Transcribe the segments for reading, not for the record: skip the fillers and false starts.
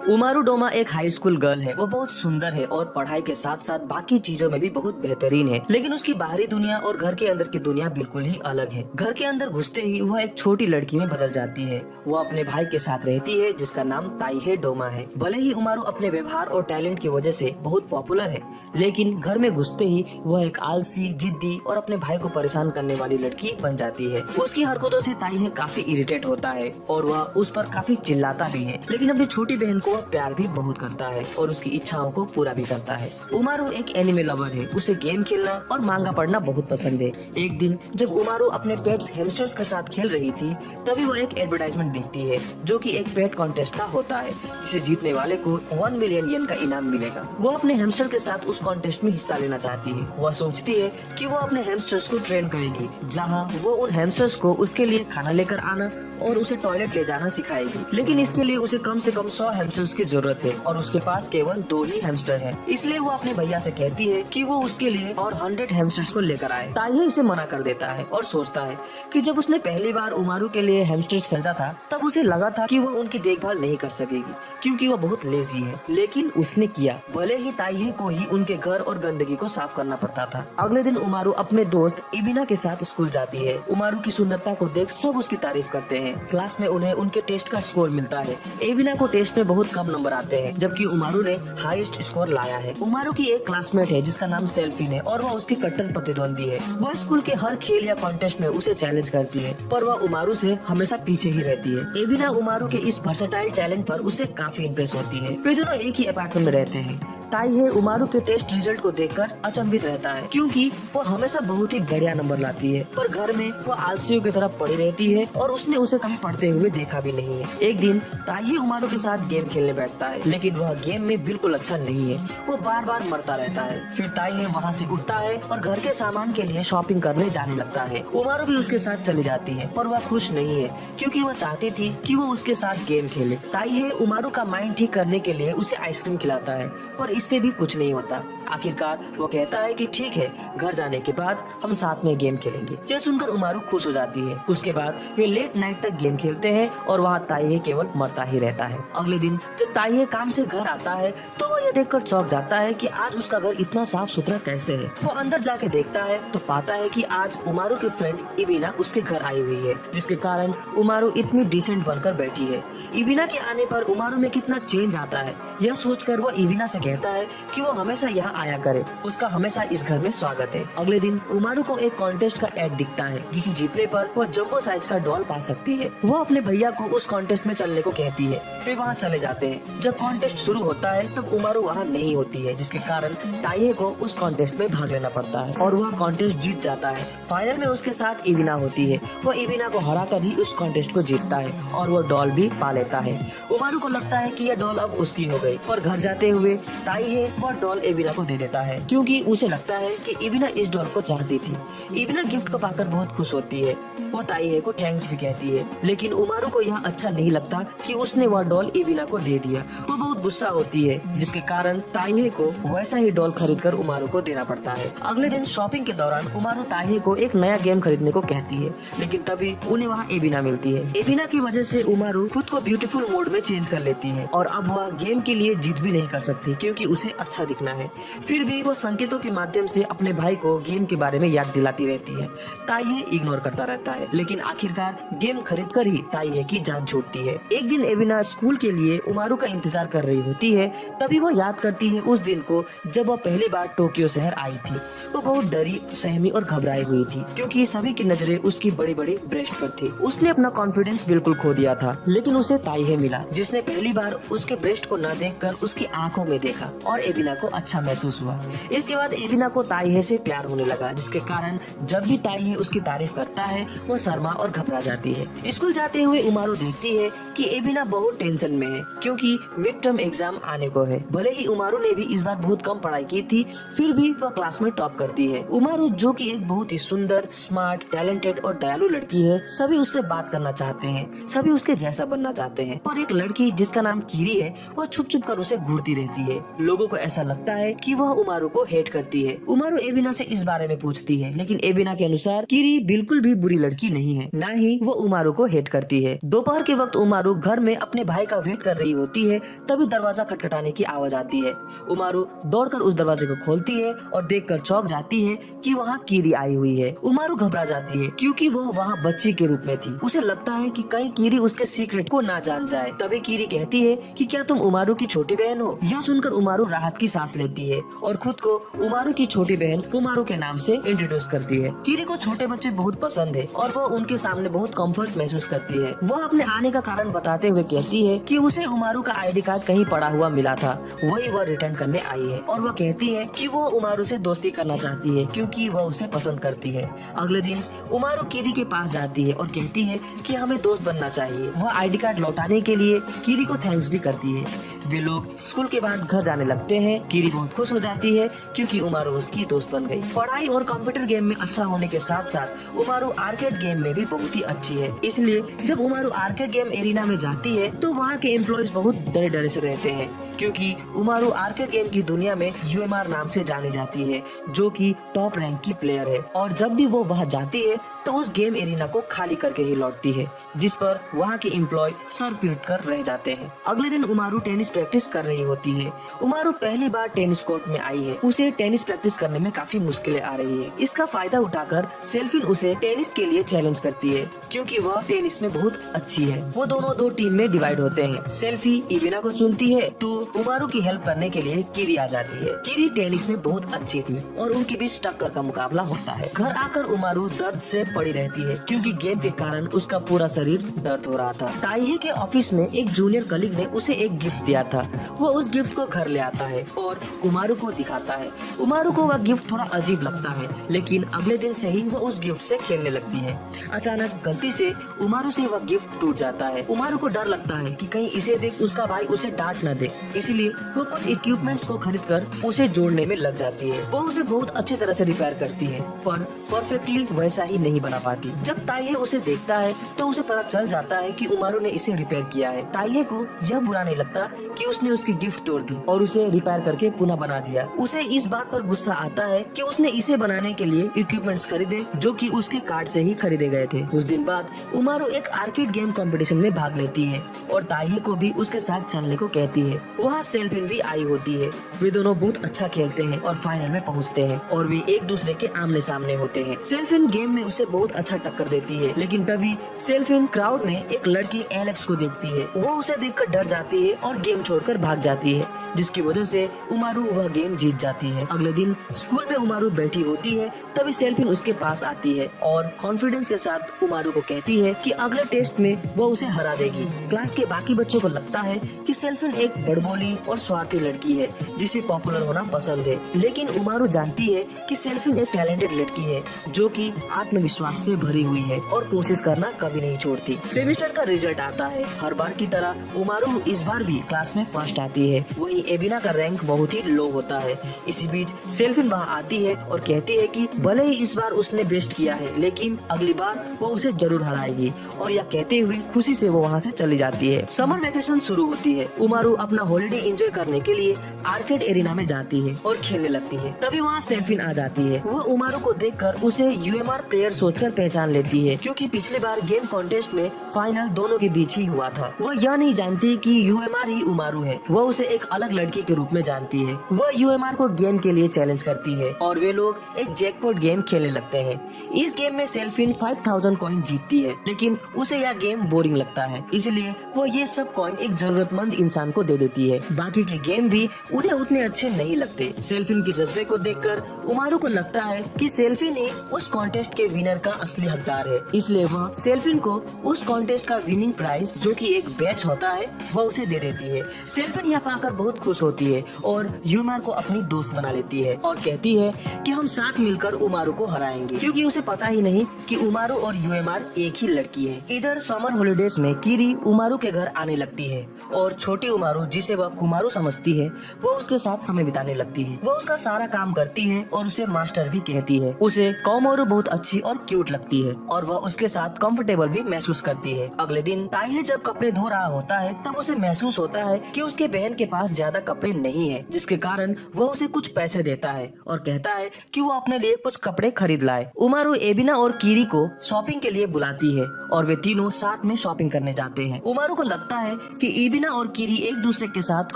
उमारू डोमा एक high school girl है। वो बहुत सुंदर है और पढ़ाई के साथ साथ बाकी चीजों में भी बहुत बेहतरीन है, लेकिन उसकी बाहरी दुनिया और घर के अंदर की दुनिया बिल्कुल ही अलग है। घर के अंदर घुसते ही वह एक छोटी लड़की में बदल जाती है। वो अपने भाई के साथ रहती है जिसका नाम ताइहे डोमा है। भले ही उमारू अपने व्यवहार और टैलेंट की वजह से बहुत पॉपुलर है, लेकिन घर में घुसते ही वह एक आलसी, जिद्दी और अपने भाई को परेशान करने वाली लड़की बन जाती है। उसकी हरकतों से ताइहे काफी इरिटेट होता है और वह उस पर काफी चिल्लाता भी है, लेकिन अपनी छोटी बहन को वह प्यार भी बहुत करता है और उसकी इच्छाओं को पूरा भी करता है। उमारू एक एनिमे लवर है। उसे गेम खेलना और मांगा पढ़ना बहुत पसंद है। एक दिन जब उमारू अपने पेट्स हैमस्टर्स के साथ खेल रही थी, तभी वो एक एडवर्टाइजमेंट देखती है जो कि एक पेट कॉन्टेस्ट का होता है, जिसे जीतने वाले को 1 मिलियन येन का इनाम मिलेगा। वो अपने हैमस्टर के साथ उस कॉन्टेस्ट में हिस्सा लेना चाहती है। वह सोचती है कि वो अपने हैमस्टर्स को ट्रेन करेगी, जहाँ वो उन हैमस्टर्स को उसके लिए खाना लेकर आना और उसे टॉयलेट ले जाना सिखाएगी। लेकिन इसके लिए उसे कम से कम 100 हैमस्टर्स की जरूरत है और उसके पास केवल 2 ही हैमस्टर हैं। इसलिए वो अपने भैया से कहती है कि वो उसके लिए और 100 हैमस्टर्स को लेकर आए। ताइहे इसे मना कर देता है और सोचता है कि जब उसने पहली बार उमारू के लिए हैमस्टर्स खरीदा था, तब उसे लगा था कि वो उनकी देखभाल नहीं कर सकेगी क्योंकि वो बहुत लेजी है, लेकिन उसने किया। भले ही ताइहे को ही उनके घर और गंदगी को साफ करना पड़ता था। अगले दिन उमारू अपने दोस्त इबिना के साथ स्कूल जाती है। उमारू की सुंदरता को देख सब उसकी तारीफ करते हैं। क्लास में उन्हें उनके टेस्ट का स्कोर मिलता है। एबिना को टेस्ट में बहुत कम नंबर आते हैं, जबकि उमारू ने हाईएस्ट स्कोर लाया है। उमारू की एक क्लासमेट है जिसका नाम सेल्फिन है और वह उसकी कट्टर प्रतिद्वंदी है। वह स्कूल के हर खेल या कॉन्टेस्ट में उसे चैलेंज करती है, पर वह उमारू से हमेशा पीछे ही रहती है। एबिना उमारू के इस वर्सेटाइल टैलेंट पर उसे काफी इंप्रेस होती है। वे दोनों एक ही अपार्टमेंट में रहते हैं। ताइहे उमारू के टेस्ट रिजल्ट को देखकर अचंभित रहता है, क्योंकि वो हमेशा बहुत ही बढ़िया नंबर लाती है, पर घर में वो आलसियों की तरह पड़ी रहती है और उसने उसे कभी पढ़ते हुए देखा भी नहीं है। एक दिन ताइहे उमारू के साथ गेम खेलने बैठता है, लेकिन वह गेम में बिल्कुल अच्छा नहीं है। वो बार बार मरता रहता है। फिर ताइहे वहाँ से उठता है और घर के सामान के लिए शॉपिंग करने जाने लगता है। उमारू भी उसके साथ चली जाती है, पर वह खुश नहीं है क्योंकि वह चाहती थी कि वो उसके साथ गेम खेले। ताइहे उमारू का माइंड ठीक करने के लिए उसे आइसक्रीम खिलाता है, पर इससे भी कुछ नहीं होता। आखिरकार वो कहता है कि ठीक है, घर जाने के बाद हम साथ में गेम खेलेंगे। यह सुनकर उमारू खुश हो जाती है। उसके बाद वे लेट नाइट तक गेम खेलते हैं और वहाँ ताइहे केवल मरता ही रहता है। अगले दिन जब ताइहे काम से घर आता है तो वो ये देखकर चौंक जाता है कि आज उसका घर इतना साफ सुथरा कैसे है। वो अंदर जाके देखता है तो पाता है कि आज उमारू की फ्रेंड इबिना उसके घर आई हुई है, जिसके कारण उमारू इतनी डिसेंट बनकर बैठी है। इबिना के आने पर उमारू में कितना चेंज आता है, यह सोचकर वो इबिना से कहता है कि वो हमेशा यहाँ आया करे, उसका हमेशा इस घर में स्वागत है। अगले दिन उमारू को एक कॉन्टेस्ट का एड दिखता है, जिसे जीतने पर वो जंबो साइज का डॉल पा सकती है। वो अपने भैया को उस कॉन्टेस्ट में चलने को कहती है। वे वहाँ चले जाते हैं। जब कॉन्टेस्ट शुरू होता है तब उमारू वहाँ नहीं होती है, जिसके कारण ताइहे को उस कॉन्टेस्ट में भाग लेना पड़ता है और वह कॉन्टेस्ट जीत जाता है। फाइनल में उसके साथ इबिना होती है। वो इबिना को हरा कर ही उस कॉन्टेस्ट को जीतता है और वो डॉल भी पा लेता है। उमारू को लगता है कि यह डॉल अब उसकी हो गई, पर घर जाते हुए ताइहे वह डॉल इबिना को दे देता है, क्योंकि उसे लगता है कि इबिना इस डॉल को चाहती थी। इबिना गिफ्ट को पाकर बहुत खुश होती है। वो ताइहे को थैंक्स भी कहती है, लेकिन उमारू को यह अच्छा नहीं लगता कि उसने वह डॉल इबिना को दे दिया। वो बहुत गुस्सा होती है, जिसके कारण ताइहे को वैसा ही डॉल खरीदकर उमारू को देना पड़ता है। अगले दिन शॉपिंग के दौरान उमारू ताइहे को एक नया गेम खरीदने को कहती है, लेकिन तभी उन्हें वहाँ एबिना मिलती है। एबिना की वजह से उमारू खुद को ब्यूटीफुल मोड में चेंज कर लेती है और अब वह गेम के लिए जीत भी नहीं कर सकती, क्योंकि उसे अच्छा दिखना है। फिर भी वो संकेतों के माध्यम से अपने भाई को गेम के बारे में याद दिलाती रहती है। ताइहे इग्नोर करता रहता है, लेकिन आखिरकार गेम खरीद कर ही ताइहे की जान छूटती है। एक दिन एबिना स्कूल के लिए उमारू का इंतजार कर रही होती है, तभी वो याद करती है उस दिन को जब वो पहली बार टोक्यो शहर आई थी। वो बहुत डरी, सहमी और घबराई हुई थी, क्योंकि सभी की नजरें उसकी बड़ी बड़ी ब्रेस्ट पर थी। उसने अपना कॉन्फिडेंस बिल्कुल खो दिया था, लेकिन उसे ताइहे मिला, जिसने पहली बार उसके ब्रेस्ट को न देखकर उसकी आंखों में देखा और एबिना को अच्छा महसूस हुआ। इसके बाद एबिना को ताइहे से प्यार होने लगा, जिसके कारण जब भी ताइहे उसकी तारीफ करता है वो शर्मा और घबरा जाती है। स्कूल जाते हुए उमारू देखती है कि एबिना बहुत टेंशन में है, क्योंकि मिड टर्म एग्जाम आने को है। भले ही उमारू ने भी इस बार बहुत कम पढ़ाई की थी, फिर भी वह क्लास में टॉप करती है। उमारू, जो कि एक बहुत ही सुंदर, स्मार्ट, टैलेंटेड और दयालु लड़की है, सभी उससे बात करना चाहते हैं, सभी उसके जैसा बनना चाहते हैं, पर एक लड़की जिसका नाम कीरी है, वो छुप छुप कर उसे घूरती रहती है। लोगों को ऐसा लगता है कि वह उमारू को हेट करती है। उमारू एबिना से इस बारे में पूछती है, लेकिन एबिना के अनुसार कीरी बिल्कुल भी बुरी लड़की नहीं है, न ही वो उमारू को हेट करती है। दोपहर के वक्त उमारू घर में अपने भाई का वेट कर रही होती है, तभी दरवाजा खटखटाने की आवाज आती है। उमारू दौड़कर उस दरवाजे को खोलती है और देखकर चौंक जाती है कि वहाँ कीरी आई हुई है। उमारू घबरा जाती है क्योंकि वो वहाँ बच्ची के रूप में थी। उसे लगता है कि कहीं कीरी उसके सीक्रेट को ना जान जाए। तभी कीरी कहती है कि क्या तुम उमारू की छोटी बहन हो। यह सुनकर उमारू राहत की सांस लेती है और खुद को उमारू की छोटी बहन उमारू के नाम से इंट्रोड्यूस करती है। कीरी को छोटे बच्चे बहुत पसंद है और वो उनके सामने बहुत कंफर्ट महसूस करती है। वह अपने आने का कारण बताते हुए कहती है कि उसे उमारू का आईडी कार्ड कहीं पड़ा हुआ मिला था, वही वह रिटर्न करने आई है। और वह कहती है कि वो उमारू से दोस्ती करना चाहती है क्योंकि वह उसे पसंद करती है। अगले दिन उमारू कीरी के पास जाती है और कहती है कि हमें दोस्त बनना चाहिए। वह आईडी कार्ड लौटाने के लिए कीरी को थैंक्स भी करती है। वे लोग स्कूल के बाद घर जाने लगते हैं। कीरी बहुत खुश हो जाती है क्योंकि उमारू उसकी दोस्त बन गई। पढ़ाई और कंप्यूटर गेम में अच्छा होने के साथ साथ उमारू आर्केड गेम में भी बहुत ही अच्छी है। इसलिए जब उमारू आर्केड गेम एरिना में जाती है तो वहाँ के एम्प्लॉयज बहुत डरे डरे से रहते हैं क्योंकि उमारू आर्केड गेम की दुनिया में यूएमआर नाम से जानी जाती है, जो कि टॉप रैंक की प्लेयर है। और जब भी वो वहाँ जाती है तो उस गेम एरिना को खाली करके ही लौटती है, जिस पर वहाँ के एम्प्लॉय सर पीट कर रह जाते हैं। अगले दिन उमारू टेनिस प्रैक्टिस कर रही होती है। उमारू पहली बार टेनिस कोर्ट में आई है। उसे टेनिस प्रैक्टिस करने में काफी मुश्किलें आ रही है। इसका फायदा उठाकर सेल्फिन उसे टेनिस के लिए चैलेंज करती है क्योंकि वह टेनिस में बहुत अच्छी है। वो दोनों दो टीम में डिवाइड होते हैं। सेल्फी एबिना को चुनती है तो उमारू की हेल्प करने के लिए कीरी आ जाती है। कीरी टेनिस में बहुत अच्छी थी और उनके बीच टक्कर का मुकाबला होता है। घर आकर उमारू दर्द से पड़ी रहती है क्योंकि गेम के कारण उसका पूरा शरीर दर्द हो रहा था। ताइहे के ऑफिस में एक जूनियर कलीग ने उसे एक गिफ्ट दिया था। वो उस गिफ्ट को घर ले आता है और उमारू को दिखाता है। उमारू को वह गिफ्ट थोड़ा अजीब लगता है, लेकिन अगले दिन से ही वो उस गिफ्ट से खेलने लगती है। अचानक गलती से उमारू से वह गिफ्ट टूट जाता है। उमारू को डर लगता है कि कहीं इसे देख उसका भाई उसे डांट न दे, इसलिए वो कुछ इक्विपमेंट्स को खरीद कर उसे जोड़ने में लग जाती है। वो उसे बहुत अच्छी तरह से रिपेयर करती है, पर परफेक्टली वैसा ही नहीं बना पाती। जब ताइहे उसे देखता है तो उसे पता चल जाता है कि उमारू ने इसे रिपेयर किया है। ताइहे को यह बुरा नहीं लगता कि उसने उसकी गिफ्ट तोड़ दी और उसे रिपेयर करके पुनः बना दिया। उसे इस बात पर गुस्सा आता है कि उसने इसे बनाने के लिए इक्विपमेंट्स खरीदे जो कि उसके कार्ड से ही खरीदे गए थे। कुछ दिन बाद उमारू एक आर्केड गेम कंपटीशन में भाग लेती है और ताइहे को भी उसके साथ चलने को कहती है। वहाँ सेल्फिन भी आई होती है। वे दोनों बहुत अच्छा खेलते हैं और फाइनल में पहुँचते हैं और वे एक दूसरे के आमने सामने होते हैं। सेल्फिन गेम में उसे बहुत अच्छा टक्कर देती है, लेकिन तभी सेल्फिन क्राउड में एक लड़की एलेक्स को देखती है। वो उसे देखकर डर जाती है और गेम छोड़कर भाग जाती है, जिसकी वजह से उमारू वह गेम जीत जाती है। अगले दिन स्कूल में उमारू बैठी होती है, तभी सेल्फिन उसके पास आती है और कॉन्फिडेंस के साथ उमारू को कहती है कि अगले टेस्ट में वो उसे हरा देगी। क्लास के बाकी बच्चों को लगता है कि सेल्फिन एक बड़बोली और स्वार्थी लड़की है जिसे पॉपुलर होना पसंद है, लेकिन उमारू जानती है कि सेल्फिन एक टैलेंटेड लड़की है जो कि आत्मविश्वास से भरी हुई है और कोशिश करना कभी नहीं छोड़ती। सेमेस्टर का रिजल्ट आता है। हर बार की तरह उमारू इस बार भी क्लास में फर्स्ट आती है। वहीं एबिना का रैंक बहुत ही लो होता है। इसी बीच सेल्फिन वहाँ आती है और कहती है कि भले ही इस बार उसने बेस्ट किया है, लेकिन अगली बार वो उसे जरूर हराएगी, और यह कहते हुए खुशी से वो वहाँ से चली जाती है। समर वेकेशन शुरू होती है। उमारू अपना हॉलिडे एंजॉय करने के लिए आर्केड एरिना में जाती है और खेलने लगती है। तभी वहाँ सेल्फिन आ जाती है। वो उमारू को देखकर उसे यूएमआर प्लेयर सोचकर पहचान लेती है, क्योंकि पिछले बार गेम कॉन्टेस्ट में फाइनल दोनों के बीच ही हुआ था। वो यह नहीं जानती कि यूएमआर ही उमारू है। वो उसे एक अलग लड़की के रूप में जानती है। वह यूएमआर को गेम के लिए चैलेंज करती है और वे लोग एक जैकपॉट गेम खेलने लगते हैं। इस गेम में सेल्फिन 5000 कॉइन जीतती है, लेकिन उसे यह गेम बोरिंग लगता है, इसलिए वो ये सब कॉइन एक जरूरतमंद इंसान को दे देती है। बाकी के गेम भी उन्हें उतने अच्छे नहीं लगते। सेल्फिन के जज्बे को देखकर उमारू को लगता है कि सेल्फिन ही उस कॉन्टेस्ट के विनर का असली हकदार है, इसलिए वह सेल्फिन को उस कॉन्टेस्ट का विनिंग प्राइज, जो कि एक बैच होता है, वह उसे दे देती है। सेल्फिन यह पाकर बहुत खुश होती है और यूएमआर को अपनी दोस्त बना लेती है और कहती है कि हम साथ मिलकर उमारू को हराएंगे, क्योंकि उसे पता ही नहीं कि उमारू और यूएमआर एक ही लड़की है। इधर समर हॉलिडेज में कीरी उमारू के घर आने लगती है और छोटी उमारू, जिसे वह कुमारू समझती है, वो उसके साथ समय बिताने लगती है। वो उसका सारा काम करती है और उसे मास्टर भी कहती है। उसे कोमारू बहुत अच्छी और क्यूट लगती है और वह उसके साथ कंफर्टेबल भी महसूस करती है। अगले दिन ताइहे जब कपड़े धो रहा होता है, तब उसे महसूस होता है कि उसके बहन के पास ज्यादा ज्यादा कपड़े नहीं है, जिसके कारण वह उसे कुछ पैसे देता है और कहता है कि वो अपने लिए कुछ कपड़े खरीद लाए। उमारू एबिना और कीरी को शॉपिंग के लिए बुलाती है और वे तीनों साथ में शॉपिंग करने जाते हैं। उमारू को लगता है कि एबिना और कीरी एक दूसरे के साथ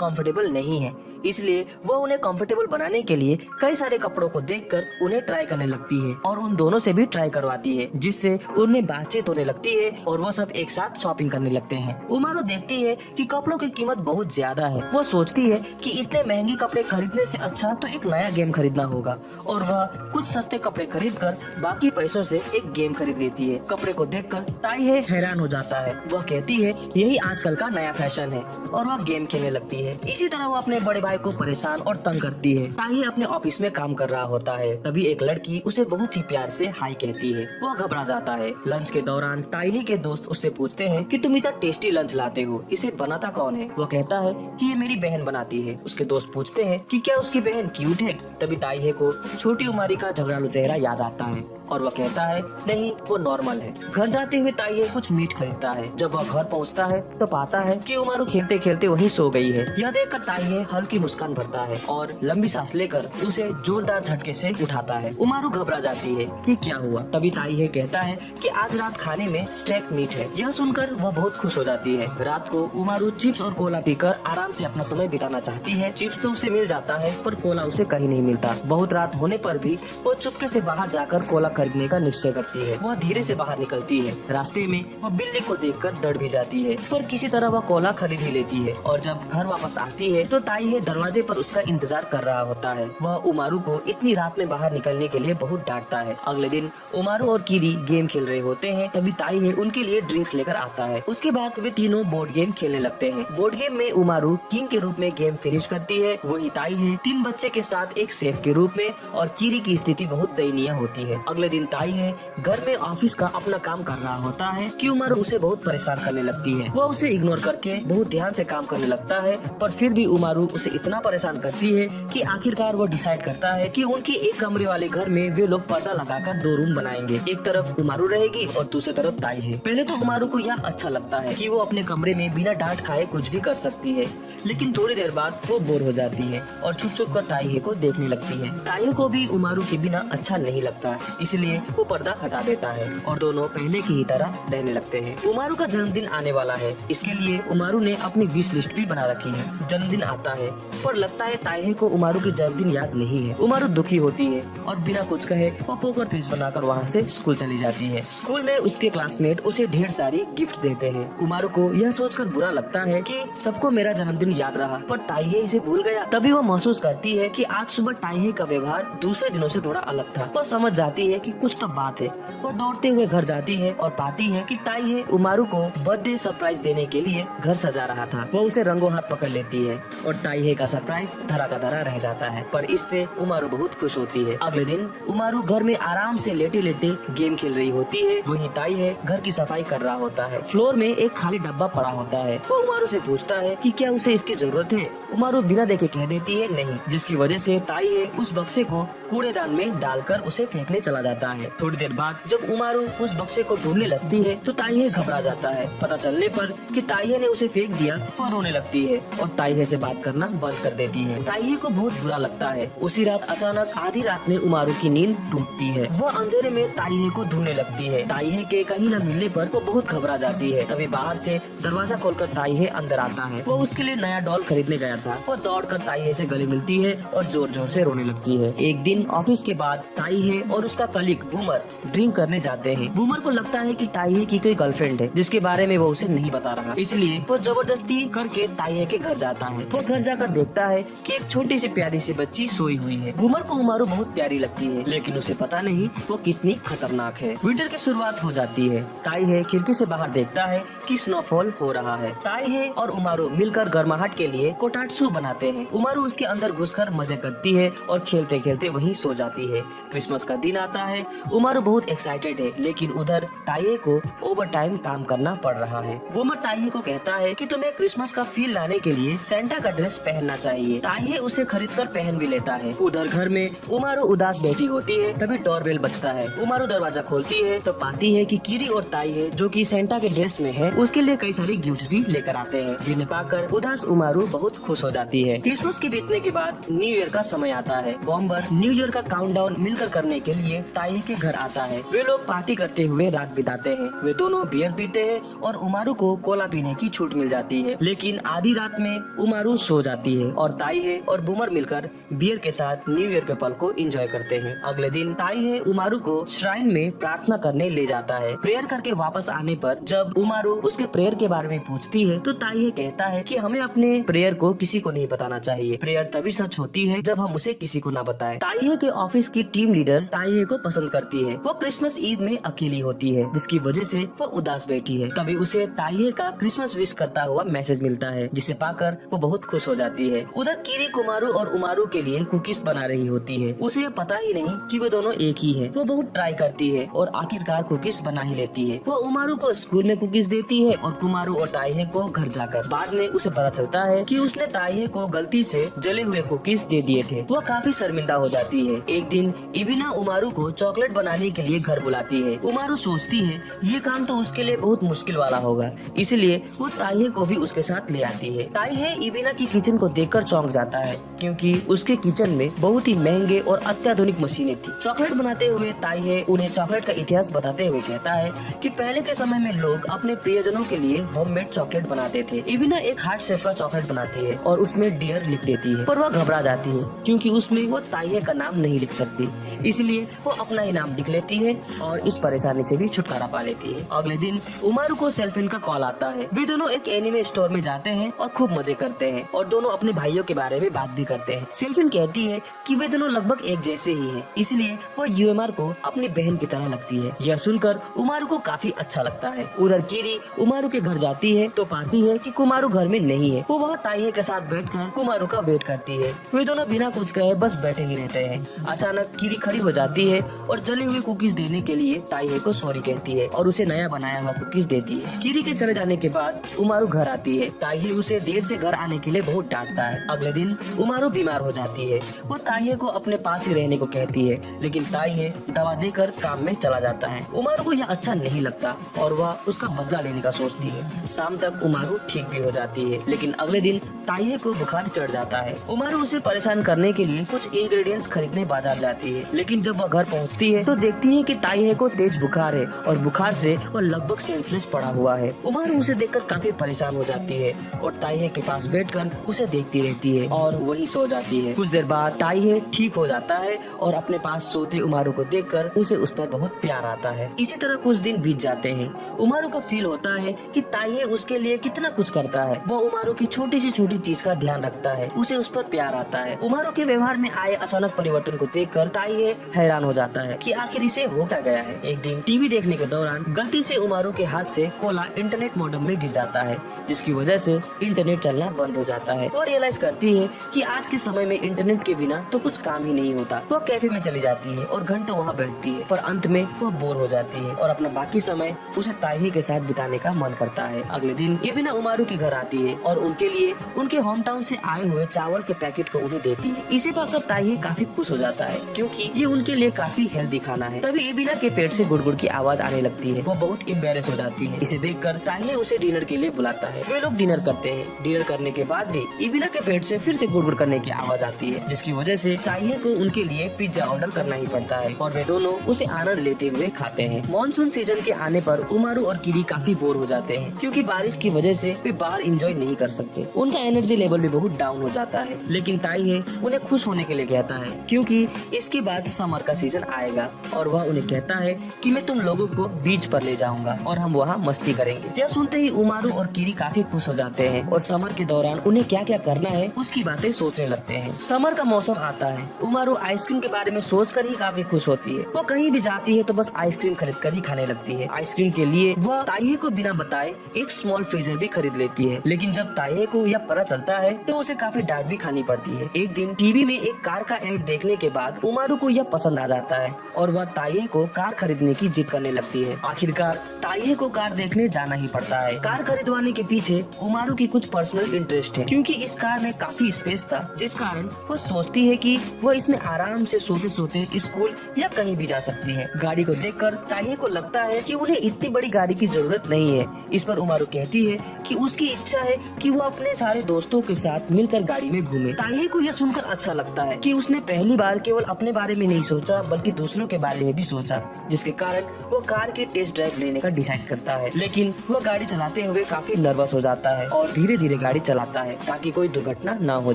कंफर्टेबल नहीं है, इसलिए वह उन्हें कंफर्टेबल बनाने के लिए कई सारे कपड़ों को देखकर उन्हें ट्राई करने लगती है और उन दोनों से भी ट्राई करवाती है, जिससे उनमें बातचीत होने लगती है और वह सब एक साथ शॉपिंग करने लगते हैं। उमारू देखती है कि कपड़ों की कीमत बहुत ज्यादा है। वो सोचती है कि इतने महंगे कपड़े खरीदने से अच्छा तो एक नया गेम खरीदना होगा और वह कुछ सस्ते कपड़े खरीदकर बाकी पैसों से एक गेम खरीद लेती है। कपड़े को देखकर ताइहे हैरान हो जाता है। वह कहती है यही आजकल का नया फैशन है और वह गेम खेलने लगती है। इसी तरह वो अपने बड़े भाई को परेशान और तंग करती है। ताइहे अपने ऑफिस में काम कर रहा होता है, तभी एक लड़की उसे बहुत ही प्यार से हाय कहती है। वह घबरा जाता है। लंच के दौरान ताइहे के दोस्त उससे पूछते हैं कि तुम इतना टेस्टी लंच लाते हो, इसे बनाता कौन है? वह कहता है कि ये मेरी बहन बनाती है। उसके दोस्त पूछते हैं कि क्या उसकी बहन क्यूट है? तभी ताइहे को छोटी उमारी का झगड़ालू चेहरा याद आता है और वह कहता है नहीं, वो नॉर्मल है। घर जाते हुए ताइहे कुछ मीट खरीदता है। जब वह घर पहुंचता है तो पाता है कि उमारू खेलते खेलते वहीं सो गई है। यह देखकर ताइहे हल्की मुस्कान भरता है और लंबी सांस लेकर उसे जोरदार झटके से उठाता है। उमारू घबरा जाती है कि क्या हुआ। तभी ताइहे कहता है कि आज रात खाने में स्टेक मीट है। यह सुनकर वह बहुत खुश हो जाती है। रात को उमारू चिप्स और कोला पीकर आराम से अपना समय बिताना चाहती है। चिप्स तो उसे मिल जाता है पर कोला उसे कहीं नहीं मिलता। बहुत रात होने पर भी वो चुपके से बाहर जाकर कोला खरीदने का निश्चय करती है। वह धीरे से बाहर निकलती है। रास्ते में वह बिल्ली को देखकर डर भी जाती है, पर किसी तरह वह कोला खरीद ही लेती है और जब घर वापस आती है तो ताइहे दरवाजे पर उसका इंतजार कर रहा होता है। वह उमारू को इतनी रात में बाहर निकलने के लिए बहुत डांटता है। अगले दिन उमारू और कीरी गेम खेल रहे होते हैं, तभी ताइहे उनके लिए ड्रिंक्स लेकर आता है। उसके बाद वे तीनों बोर्ड गेम खेलने लगते हैं। बोर्ड गेम में उमारू किंग के रूप में गेम फिनिश करती है। वही ताइहे 3 बच्चे के साथ एक सेफ के रूप में और कीरी की स्थिति बहुत दयनीय होती है। अगले दिन ताइहे घर में ऑफिस का अपना काम कर रहा होता है कि उमारू उसे बहुत परेशान करने लगती है। वह उसे इग्नोर करके बहुत ध्यान से काम करने लगता है, पर फिर भी उमारू उसे इतना परेशान करती है कि आखिरकार वो डिसाइड करता है कि उनके एक कमरे वाले घर में वे लोग पर्दा लगाकर 2 रूम बनाएंगे। एक तरफ उमारू रहेगी और दूसरी तरफ ताइहे। पहले तो उमारू को यह अच्छा लगता है कि वो अपने कमरे में बिना डांट खाए कुछ भी कर सकती है, लेकिन थोड़ी देर बाद वो बोर हो जाती है और छुप छुप कर ताइहे को देखने लगती है। ताइहे को भी उमारू के बिना अच्छा नहीं लगता, इसलिए वो पर्दा हटा देता है और दोनों पहले की ही तरह रहने लगते हैं। उमारू का जन्मदिन आने वाला है, इसके लिए उमारू ने अपनी विश लिस्ट भी बना रखी है। जन्मदिन आता है पर लगता है ताइहे को उमारू की जन्मदिन याद नहीं है। उमारू दुखी होती है और बिना कुछ कहे वो पोकर फेस बनाकर वहाँ से स्कूल चली जाती है। स्कूल में उसके क्लासमेट उसे ढेर सारी गिफ्ट देते हैं। उमारू को यह सोचकर बुरा लगता है कि सबको मेरा जन्मदिन याद रहा पर ताइहे इसे भूल गया। तभी वो महसूस करती है कि आज सुबह ताइहे का व्यवहार दूसरे दिनों से थोड़ा अलग था। वो समझ जाती है कि कुछ तो बात है। वो दौड़ते हुए घर जाती है और पाती है कि ताइहे उमारू को बर्थडे सरप्राइज देने के लिए घर सजा रहा था। वो उसे रंगों हाथ पकड़ लेती है और ताइहे का सरप्राइज धरा का धरा रह जाता है, पर इससे उमारू बहुत खुश होती है। अगले दिन उमारू घर में आराम से लेटे लेटे गेम खेल रही होती है। वहीं ताइहे घर की सफाई कर रहा होता है। फ्लोर में एक खाली डब्बा पड़ा होता है। वो उमारू से पूछता है कि क्या उसे इसकी जरूरत है। उमारू बिना देखे कह देती है नहीं, जिसकी वजह से ताइहे उस बक्से को कूड़ेदान में डालकर उसे फेंकने चला जाता है। थोड़ी देर बाद जब उमारू उस बक्से को ढूंढने लगती है तो ताइहे घबरा जाता है। पता चलने पर कि ताइहे ने उसे फेंक दिया, वो रोने लगती है और ताइहे से बात करना बंद कर देती है। ताइहे को बहुत बुरा लगता है। उसी रात अचानक आधी रात में उमारू की नींद टूटती है। वो अंधेरे में ताइहे को ढूंढने लगती है। ताइहे के कहीं न मिलने पर वो बहुत घबरा जाती है। तभी बाहर से दरवाजा खोलकर ताइहे अंदर आता है। वो उसके लिए नया डॉल खरीदने गया था। वो दौड़कर ताइहे से गले मिलती है और जोर जोर से रोने लगती है। एक दिन ऑफिस के बाद ताइहे और उसका कलीग बूमर ड्रिंक करने जाते हैं। बूमर को लगता है कि ताइहे की कोई गर्लफ्रेंड है जिसके बारे में वो उसे नहीं बता रहा, इसलिए वो जबरदस्ती करके ताइहे के घर जाता है। वो घर जाकर देखता है कि एक छोटी सी प्यारी सी बच्ची सोई हुई है। बूमर को उमारू बहुत प्यारी लगती है, लेकिन उसे पता नहीं वो कितनी खतरनाक है। विंटर की शुरुआत हो जाती है। ताइहे खिड़की से बाहर देखता है कि स्नोफॉल हो रहा है। ताइहे और उमारू मिलकर गर्माहट के लिए कोटाट्सू बनाते हैं। उमारू उसके अंदर घुसकर मजे करती है और खेलते खेलते वहीं सो जाती है। क्रिसमस का दिन आता है। उमारू बहुत एक्साइटेड है, लेकिन उधर ताइहे को ओवर टाइम काम करना पड़ रहा है। बूमर ताइहे को कहता है कि तुम्हें क्रिसमस का फील लाने के लिए सेंटा का ड्रेस पहनना चाहिए। ताइहे उसे खरीदकर पहन भी लेता है। उधर घर में उमारू उदास बैठी होती है। तभी डोरबेल बजता है। उमारू दरवाजा खोलती है तो पाती है कि कीरी और ताइहे जो कि सेंटा के ड्रेस में है उसके लिए कई सारे गिफ्ट्स भी लेकर आते हैं, जिन्हें पाकर उदास उमारू बहुत खुश हो जाती है। क्रिसमस के बीतने के बाद न्यू ईयर का समय आता है। बॉम्बर न्यू ईयर का काउंटडाउन मिलकर करने के लिए ताइहे के घर आता है। वे लोग पार्टी करते हुए रात बिताते हैं। वे दोनों बियर पीते हैं और उमारू को कोला पीने की छूट मिल जाती है। लेकिन आधी रात में उमारू सो जाती है और ताइहे और बूमर मिलकर बियर के साथ न्यू ईयर के पल को एंजॉय करते हैं। अगले दिन ताइहे उमारू को श्राइन में प्रार्थना करने ले जाता है। प्रेयर करके वापस आने पर जब उमारू उसके प्रेयर के बारे में पूछती है तो ताइहे कहता है कि हमें अपने प्रेयर को किसी को नहीं बताना चाहिए। प्रेयर तभी सच होती है जब हम उसे किसी को ना बताएं। ताइहे के ऑफिस की टीम लीडर ताइहे को पसंद करती है। वो क्रिसमस ईद में अकेली होती है, जिसकी वजह से वो उदास बैठी है। तभी उसे ताइहे का क्रिसमस विश करता हुआ मैसेज मिलता है, जिसे पाकर वो बहुत खुश हो जाती है। उधर कीरी कुमारू और उमारू के लिए कुकीज बना रही होती है। उसे ये पता ही नहीं कि वे दोनों एक ही है। वो बहुत ट्राई करती है और आखिरकार कुकीज बना ही लेती है। वो उमारू को स्कूल में कुकीज देती है और कुमारू और ताइहे को घर जाकर। बाद में उसे पता चलता है कि उसने ताइहे को गलती से जले हुए कुकीज दे दिए थे। वो काफी शर्मिंदा हो जाती है। एक दिन इबिना उमारू को चॉकलेट बनाने के लिए घर बुलाती है। उमारू सोचती है ये काम तो उसके लिए बहुत मुश्किल वाला होगा, इसलिए वो ताइहे को भी उसके साथ ले आती है। ताइहे इबिना की किचन को देखकर चौंक जाता है, क्योंकि उसके किचन में बहुत ही महंगे और अत्याधुनिक मशीनें थी। चॉकलेट बनाते हुए ताइहे उन्हें चॉकलेट का इतिहास बताते हुए कहता है कि पहले के समय में लोग अपने प्रियजनों के लिए होममेड चॉकलेट बनाते थे। इबिना एक हार्ट शेप का चॉकलेट बनाती है और उसमें डियर लिख देती है, पर वह घबरा जाती है क्योंकि उसमें वो ताइहे का नाम नहीं लिख सकती। इसलिए वो अपना ही नाम लिख लेती है और इस परेशानी से भी छुटकारा पा लेती है। अगले दिन उमारू को सेल्फिन का कॉल आता है। वे दोनों एक एनिमे स्टोर में जाते हैं और खूब मजे करते हैं और दोनों अपने भाइयों के बारे में बात भी करते हैं। सेल्फिन कहती है कि वे दोनों लगभग एक जैसे ही हैं, इसलिए वो यूएमआर को अपनी बहन की तरह लगती है। यह सुनकर उमारू को काफी अच्छा लगता है। उधर कीरी उमारू के घर जाती है तो पाती है कि कुमारू घर में नहीं है। वो वहाँ ताइहे के साथ बैठकर कुमारू का वेट करती है। वे दोनों बिना कुछ कहे बस बैठे ही रहते हैं। अचानक कीरी खड़ी हो जाती है और जले हुए कुकीज देने के लिए ताइहे को सॉरी कहती है और उसे नया बनाया हुआ कुकीज देती है। कीरी के चले जाने के बाद उमारू घर आती है। ताइहे उसे देर से घर आने के लिए बहुत डांटता है। अगले दिन उमारू बीमार हो जाती है। वो ताइहे को अपने पास ही रहने को कहती है, लेकिन ताइहे दवा देकर काम में चला जाता है। उमारू को यह अच्छा नहीं लगता और वह उसका बदला लेने का सोचती है। शाम तक उमारू ठीक भी हो जाती है, लेकिन अगले दिन ताइहे को बुखार चढ़ जाता है। उमारू उसे परेशान करने के लिए कुछ इंग्रेडिएंट्स खरीदने बाजार जाती है, लेकिन जब वह घर पहुंचती है तो देखती है कि ताइहे को तेज बुखार है और बुखार से वह लगभग सेंसलेस पड़ा हुआ है। उमारू उसे देखकर काफी परेशान हो जाती है और ताइहे के पास बैठकर उसे देखती रहती है और वही सो जाती है। कुछ देर बाद ताइहे ठीक हो जाता है और अपने पास सोते उमारू को देखकर उसे उस पर बहुत प्यार आता है। इसी तरह कुछ दिन बीत जाते हैं। उमारू को फील होता है कि ताइहे उसके लिए कितना कुछ करता है। वो उमारू की छोटी से छोटी चीज का ध्यान रखता है। उसे उस पर प्यार आता है। उमारू के व्यवहार में आए अचानक परिवर्तन को देखकर ताइहे हैरान हो जाता है कि आखिर इसे हो क्या गया है। एक दिन टीवी देखने के दौरान गलती से उमारू के हाथ से कोला इंटरनेट मॉडेम में गिर जाता है, जिसकी वजह से इंटरनेट चलना बंद हो जाता है। वो रियलाइज करती है कि आज के समय में इंटरनेट के बिना तो कुछ काम ही नहीं होता। वो कैफे में चली जाती है और घंटों वहाँ बैठती है, पर अंत में वो बोर हो जाती है और अपना बाकी समय उसे ताइहे के साथ बिताने का मन करता है। अगले दिन ये बिना उमारू के घर आती है और उनके लिए उनके होम टाउन से आए हुए चावल के पैकेट को उन्हें देती है। इसे पाकर ताइहे काफी खुश हो जाता है, क्योंकि ये उनके लिए काफी हेल्दी खाना है। तभी एबिना के पेट से गुड़गुड़ की आवाज आने लगती है। वो बहुत एम्बेरस हो जाती है। इसे देखकर ताइहे उसे डिनर के लिए बुलाता है। वे लोग डिनर करते हैं। डिनर करने के बाद भी एबिना के पेट से फिर से गुड़गुड़ करने की आवाज आती है, जिसकी वजह से ताइहे को उनके लिए पिज्जा ऑर्डर करना ही पड़ता है और वे दोनों उसे आनंद लेते हुए खाते हैं। मॉनसून सीजन के आने पर उमारू और कीरी काफी बोर हो जाते हैं, क्योंकि बारिश की वजह से वे बाहर एंजॉय नहीं कर सकते। उनका एनर्जी लेवल भी बहुत डाउन हो जाता है, लेकिन ताइहे उन्हें खुश होने के लिए कहता है, क्योंकि इसके बाद समर का सीजन आएगा और वह उन्हें कहता है कि मैं तुम लोगों को बीच पर ले जाऊंगा और हम वहाँ मस्ती करेंगे। यह सुनते ही उमारू और कीरी काफी खुश हो जाते हैं और समर के दौरान उन्हें क्या क्या करना है उसकी बातें सोचने लगते हैं। समर का मौसम आता है। उमारू आइसक्रीम के बारे में सोचकर ही काफी खुश होती है। वो कहीं भी जाती है तो बस आइसक्रीम खरीद कर ही खाने लगती है। आइसक्रीम के लिए वह ताइहे को बिना बताए एक स्मॉल फ्रीजर भी खरीद लेती है, लेकिन जब ताइहे को यह पता चलता है तो उसे काफी डांट भी खानी पड़ती है। एक दिन टीवी में एक कार का एड देखने के बाद उमारू को यह पसंद आ जाता है और वह ताइहे को कार खरीदने की जिद करने लगती है। आखिरकार ताइहे को कार देखने जाना ही पड़ता है। कार खरीदवाने के पीछे उमारू की कुछ पर्सनल इंटरेस्ट है, क्योंकि इस कार में काफी स्पेस था, जिस कारण वो सोचती है कि वो इसमें आराम से सोते सोते स्कूल या कहीं भी जा सकती है। गाड़ी को देखकर ताइहे को लगता है कि उन्हें इतनी बड़ी गाड़ी की जरूरत नहीं है। इस पर उमारू कहती है कि उसकी इच्छा है कि वो अपने सारे दोस्तों के साथ मिलकर गाड़ी में घूमे। ताइहे को यह सुनकर अच्छा लगता है कि उसने पहली बार केवल अपने बारे में नहीं सोचा बल्कि दूसरों के बारे में भी सोचा, जिसके कारण वो कार की टेस्ट ड्राइव लेने का डिसाइड करता है। लेकिन वो गाड़ी चलाते हुए काफी नर्वस हो जाता है और धीरे धीरे गाड़ी चलाता है ताकि कोई दुर्घटना न हो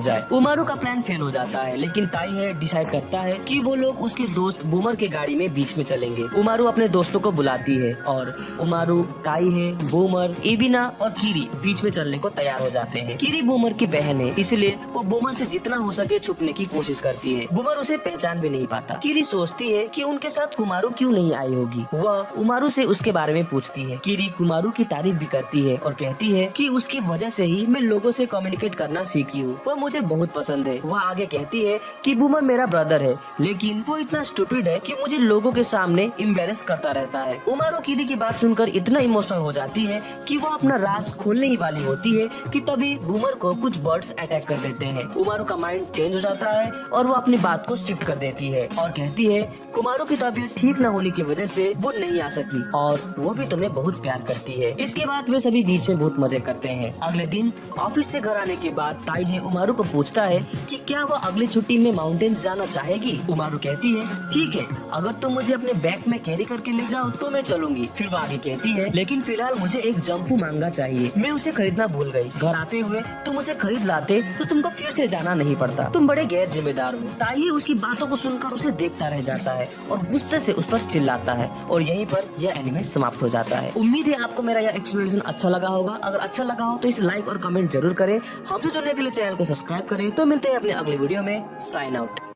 जाए। उमारू का प्लान फेल हो जाता है, लेकिन ताइहे डिसाइड करता है कि वो लोग उसके दोस्त बूमर के गाड़ी में बीच में चलेंगे। उमारू अपने दोस्तों को बुलाती है और उमारू, ताइहे, बूमर, इबिना और कीरी बीच में चलने को तैयार हो जाते हैं। कीरी बूमर की बहन है, इसलिए वो बूमर से जितना हो सके छुपने की कोशिश करती है। बूमर उसे पहचान भी नहीं पाता। कीरी सोचती है कि उनके साथ कुमारू क्यों नहीं आई होगी। वह उमारू से उसके बारे में पूछती है। कीरी कुमारू की तारीफ भी करती है और कहती है कि उसकी वजह से ही मैं लोगों से कम्युनिकेट करना सीखी हूँ। वह मुझे बहुत पसंद है। वह आगे कहती है कि बूमर मेरा ब्रदर है, लेकिन वो इतना स्टूपिड है कि मुझे लोगों के सामने एम्बेरस करता रहता है। उमारू कीरी की बात सुनकर इतना इमोशनल हो जाती है कि वो अपना राज खोलने ही वाली होती है कि तभी बूमर को कुछ बर्ड्स अटैक कर देते हैं। उमारू का माइंड चेंज हो जाता है और वो अपनी बात को शिफ्ट कर देती है और कहती है कुमारू की तबीयत ठीक न होने की वजह से वो नहीं आ सकी और वो भी तुम्हें बहुत प्यार करती है। इसके बाद वे सभी बीच में बहुत मजे करते हैं। अगले दिन ऑफिस से घर आने के बाद ताइहे उमारू को पूछता है कि क्या वो अगली छुट्टी में माउंटेन्स जाना चाहेगी। उमारू कहती है ठीक है, अगर तुम मुझे अपने बैग में कैरी करके ले जाओ तो मैं चलूंगी। फिर वो आगे कहती है लेकिन फिलहाल मुझे एक जंपू मांगा चाहिए, मैं उसे खरीदना भूल गई। घर आते हुए तुम उसे खरीद लाते तो तुमको फिर से जाना नहीं पड़ता। तुम बड़े गैर जिम्मेदार हो। ताइहे उसकी बातों को सुनकर उसे देखता रह जाता है और गुस्से से उस पर चिल्लाता है और यहीं पर यह एनिमे समाप्त हो जाता है। उम्मीद है आपको मेरा यह एक्सप्लेनेशन अच्छा लगा होगा। अगर अच्छा लगा हो तो इसे लाइक और कमेंट जरूर करें। हमसे जुड़ने के लिए चैनल को सब्सक्राइब करें। तो मिलते हैं अपने अगले वीडियो में। Sign out.